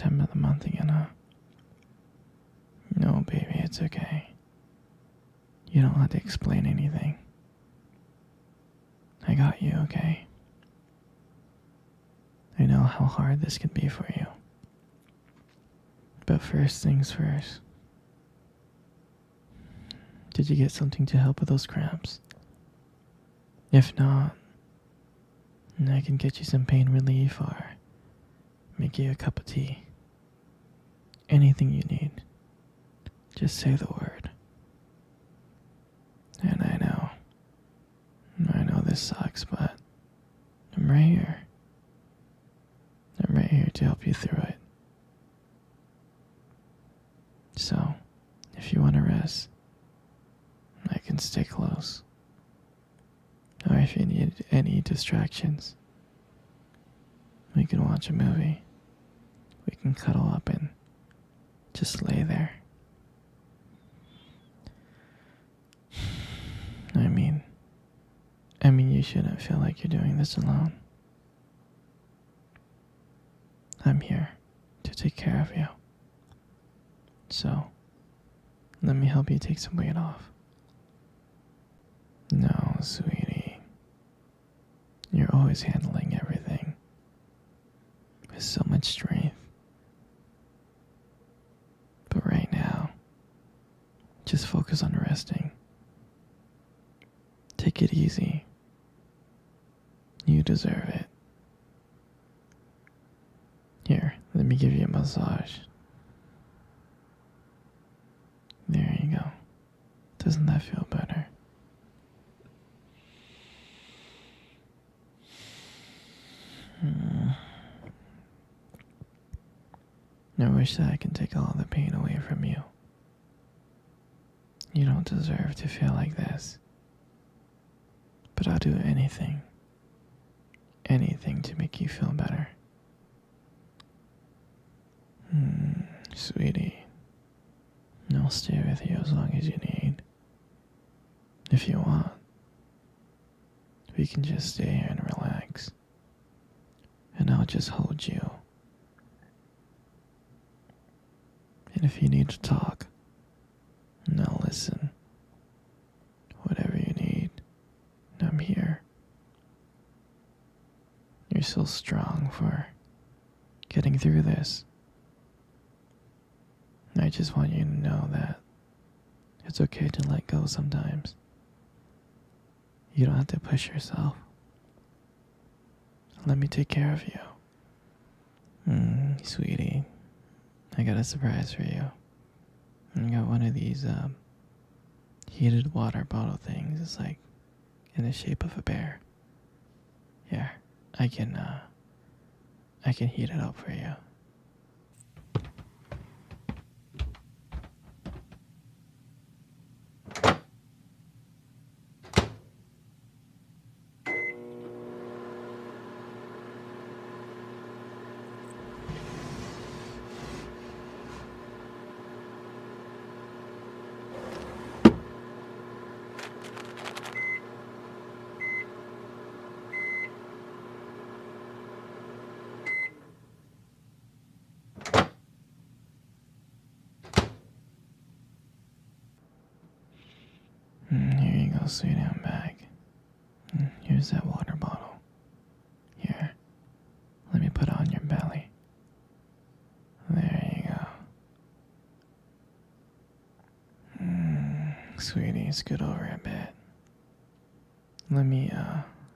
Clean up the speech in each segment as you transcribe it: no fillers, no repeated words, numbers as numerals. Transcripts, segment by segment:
time of the month again, huh? No, baby, it's okay. You don't have to explain anything. I got you, okay? I know how hard this can be for you. But first things first. Did you get something to help with those cramps? If not, I can get you some pain relief or make you a cup of tea. Anything you need. Just say the word. And I know this sucks, but I'm right here. I'm right here to help you through it. So, if you want to rest, I can stay close. Or if you need any distractions, we can watch a movie. We can cuddle up and just lay there. I mean, you shouldn't feel like you're doing this alone. I'm here to take care of you. So, let me help you take some weight off. No, sweetie. You're always handling everything with so much strength. But right now, just focus on resting. Take it easy. You deserve it. Here, let me give you a massage. There you go. Doesn't that feel better? I wish that I could take all the pain away from you. You don't deserve to feel like this. But I'll do anything to make you feel better. Sweetie, I'll stay with you as long as you need. If you want, we can just stay here and relax. And I'll just hold you. And if you need to talk, I'll listen. Whatever you need, I'm here. You're so strong for getting through this. I just want you to know that it's okay to let go sometimes. You don't have to push yourself. Let me take care of you. Sweetie, I got a surprise for you. I got one of these heated water bottle things. It's like in the shape of a bear. Here, I can heat it up for you. Here you go, sweetie, I'm back. Here's that water bottle. Here, let me put it on your belly. There you go. Sweetie, scoot over a bit. Let me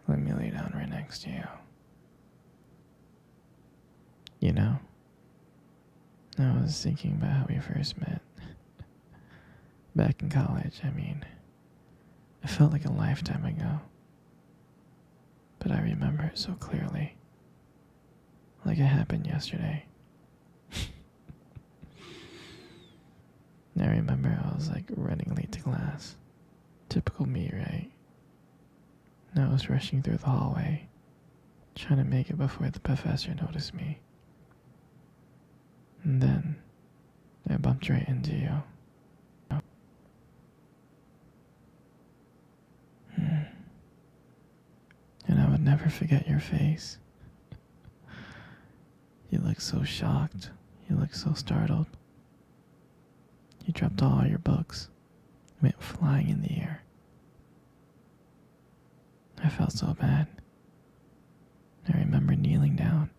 lay down right next to you. You know, I was thinking about how we first met. Back in college, it felt like a lifetime ago. But I remember it so clearly. Like it happened yesterday. I remember I was like running late to class. Typical me, right? And I was rushing through the hallway, trying to make it before the professor noticed me. And then I bumped right into you. And I would never forget your face. You looked so shocked. You looked so startled. You dropped all your books, went flying in the air. I felt so bad. I remember kneeling down,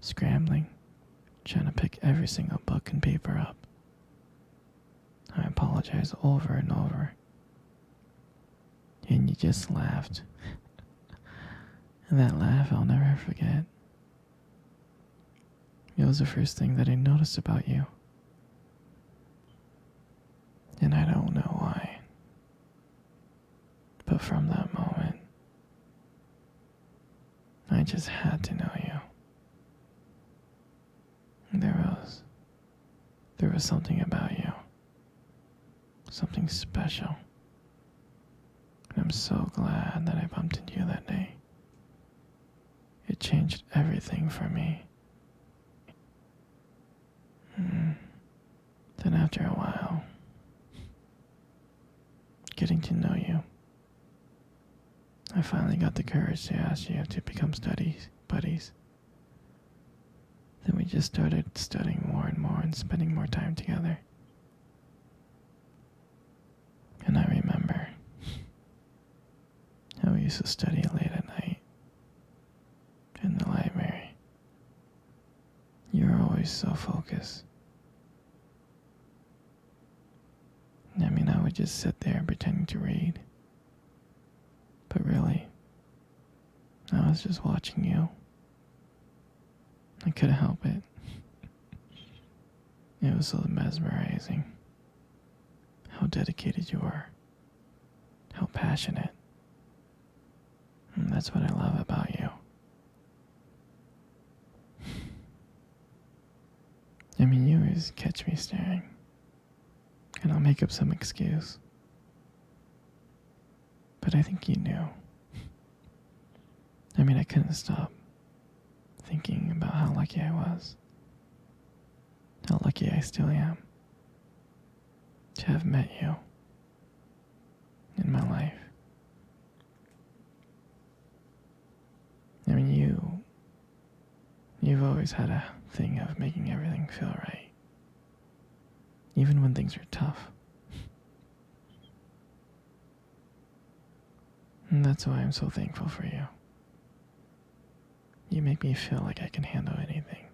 scrambling, trying to pick every single book and paper up. I apologized over and over. And you just laughed. And that laugh I'll never forget. It was the first thing that I noticed about you. And I don't know why. But from that moment, I just had to know you. There was something about you. Something special. And I'm so glad that I bumped into you that day. It changed everything for me. Then after a while, getting to know you, I finally got the courage to ask you to become buddies. Then we just started studying more and more and spending more time together. And I remember how we used to study late at night in the library. You were always so focused. I mean, I would just sit there pretending to read. But really, I was just watching you. I couldn't help it. It was so mesmerizing. How dedicated you were. How passionate. And that's what I love about you. I mean, you always catch me staring. And I'll make up some excuse. But I think you knew. I mean, I couldn't stop thinking about how lucky I was. How lucky I still am to have met you in my life. I mean, you've always had a thing of making everything feel right. Even when things are tough. And that's why I'm so thankful for you. You make me feel like I can handle anything.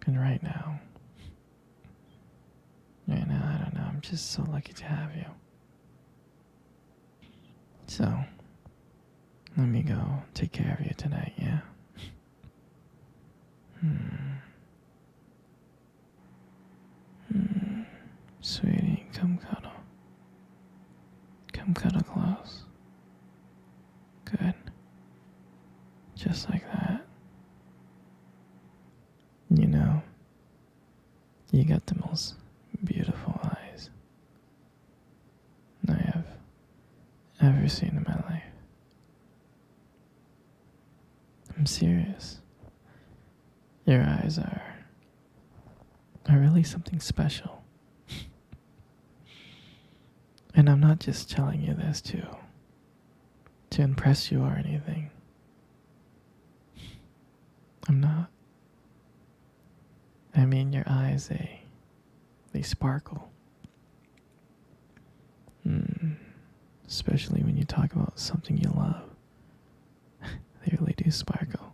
And right now, I don't know, I'm just so lucky to have you. So, let me go take care of you tonight, yeah? Sweetie, come cuddle. Come cuddle close. Good. Just like that. You know, you got the most beautiful eyes I have ever seen in my life. I'm serious. Your eyes are really something special. And I'm not just telling you this to impress you or anything. I'm not. I mean, your eyes, they sparkle. Especially when you talk about something you love. They really do sparkle.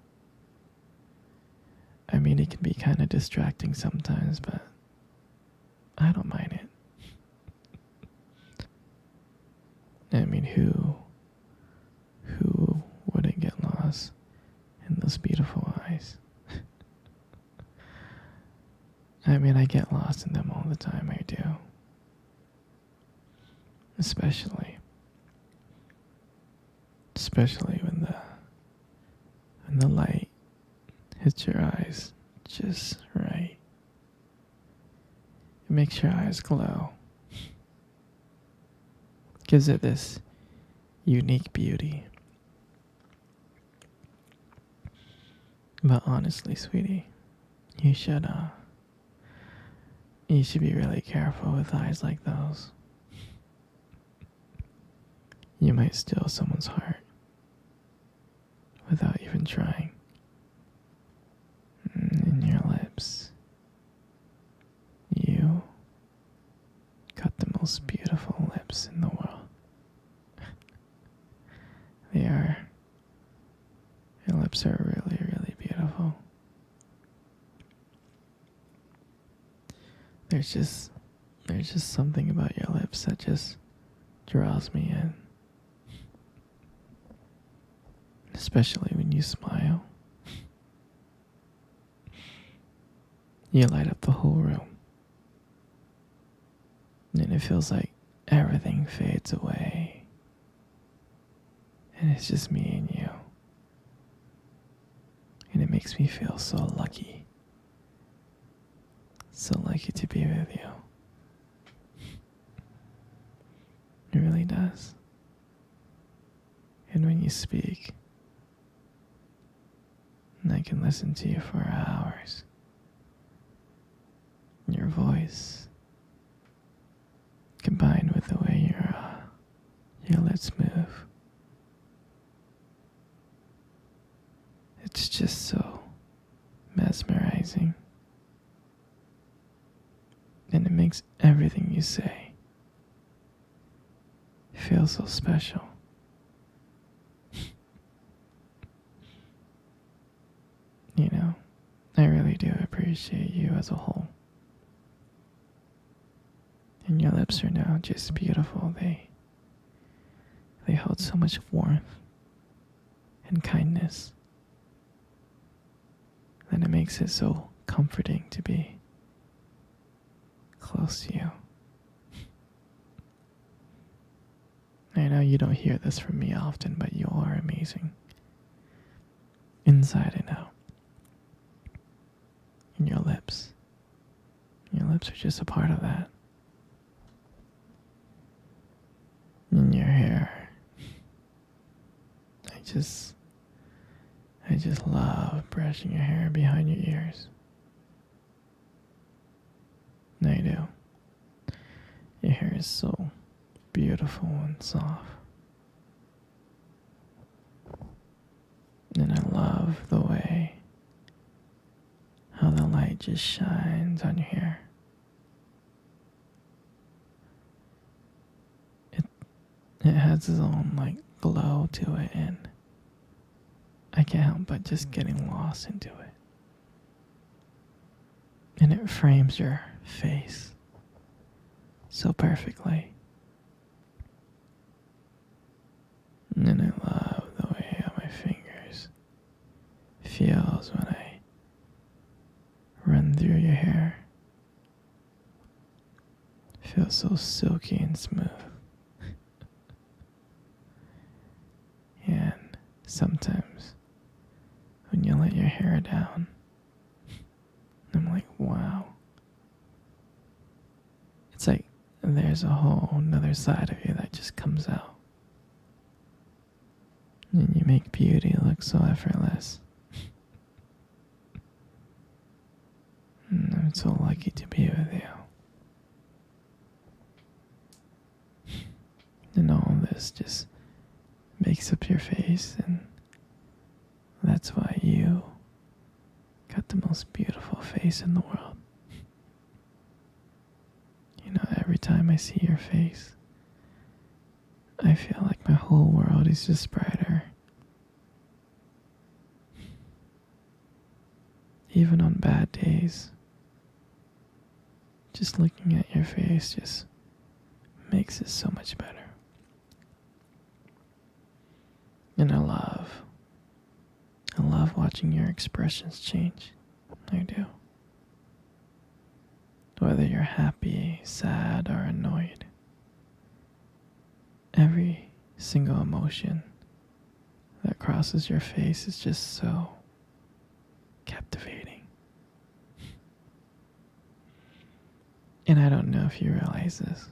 I mean, it can be kind of distracting sometimes, but I don't mind it. I mean, who wouldn't get lost in those beautiful eyes? I mean, I get lost in them all the time, I do. Especially when the light hits your eyes just right. It makes your eyes glow. Gives it this unique beauty. But honestly, sweetie, you should be really careful with eyes like those. You might steal someone's heart without even trying. And lips in the world. They are. Your lips are really, really beautiful. There's just something about your lips that just draws me in. Especially when you smile. You light up the whole room. And it feels like everything fades away. And it's just me and you. And it makes me feel so lucky. So lucky to be with you. It really does. And when you speak, and I can listen to you for hours. Your voice, combined with the way your lips move, it's just so mesmerizing. And it makes everything you say feel so special. You know, I really do appreciate you as a whole. And your lips are now just beautiful. They hold so much warmth and kindness that it makes it so comforting to be close to you. I know you don't hear this from me often, but you are amazing. Inside and out. And your lips. Your lips are just a part of that. And your hair. I just love brushing your hair behind your ears. I do. Your hair is so beautiful and soft. And I love the way how the light just shines on your hair. It has its own glow to it, and I can't help but just getting lost into it. And it frames your face so perfectly. And I love the way how my fingers feels when I run through your hair. It feels so silky and smooth. And sometimes when you let your hair down, I'm like, wow. It's like there's a whole nother side of you that just comes out. And you make beauty look so effortless. And I'm so lucky to be with you. And all this just makes up your face, and that's why you got the most beautiful face in the world. You know, every time I see your face, I feel like my whole world is just brighter. Even on bad days, just looking at your face just makes it so much better. And I love watching your expressions change. I do. Whether you're happy, sad, or annoyed, every single emotion that crosses your face is just so captivating. And I don't know if you realize this,